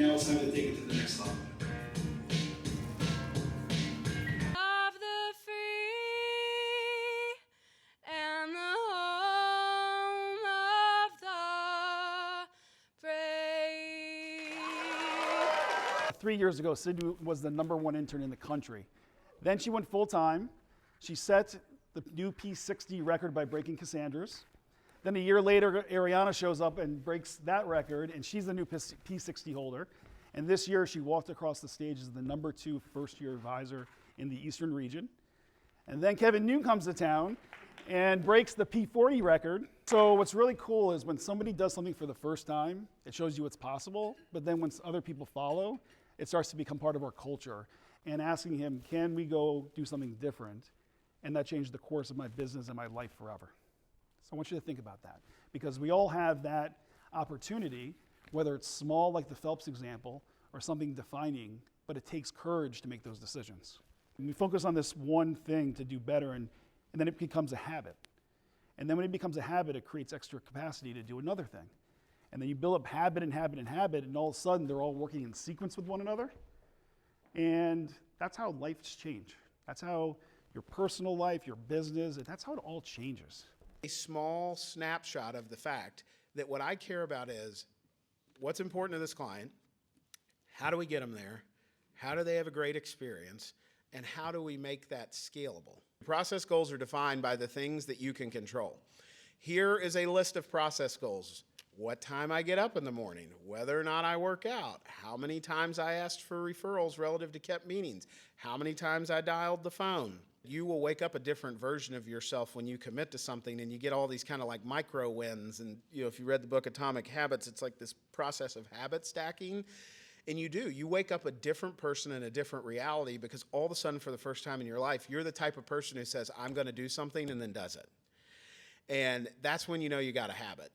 now it's time to take it to the next level. Of the free and the home of the brave. 3 years ago, Sydney was the #1 intern in the country. Then she went full-time. She set the new P60 record by breaking Cassandra's. Then a year later, Ariana shows up and breaks that record, and she's the new P60 holder. And this year, she walked across the stage as the #2 first-year advisor in the Eastern region. And then Kevin New comes to town and breaks the P40 record. So what's really cool is when somebody does something for the first time, it shows you it's possible. But then when other people follow, it starts to become part of our culture. And asking him, can we go do something different? And that changed the course of my business and my life forever. So I want you to think about that, because we all have that opportunity, whether it's small like the Phelps example or something defining, but it takes courage to make those decisions. And we focus on this one thing to do better, and then it becomes a habit. And then when it becomes a habit, it creates extra capacity to do another thing. And then you build up habit and habit and habit, and all of a sudden they're all working in sequence with one another. And that's how lives change. That's how your personal life, your business, that's how it all changes. A small snapshot of the fact that what I care about is what's important to this client, how do we get them there, how do they have a great experience, and how do we make that scalable. Process goals are defined by the things that you can control. Here is a list of process goals. What time I get up in the morning, whether or not I work out, how many times I asked for referrals relative to kept meetings, how many times I dialed the phone. You will wake up a different version of yourself when you commit to something, and you get all these kind of like micro wins. And if you read the book Atomic Habits, it's like this process of habit stacking. And you wake up a different person in a different reality, because all of a sudden for the first time in your life, you're the type of person who says, I'm going to do something, and then does it. And that's when you know you got a habit.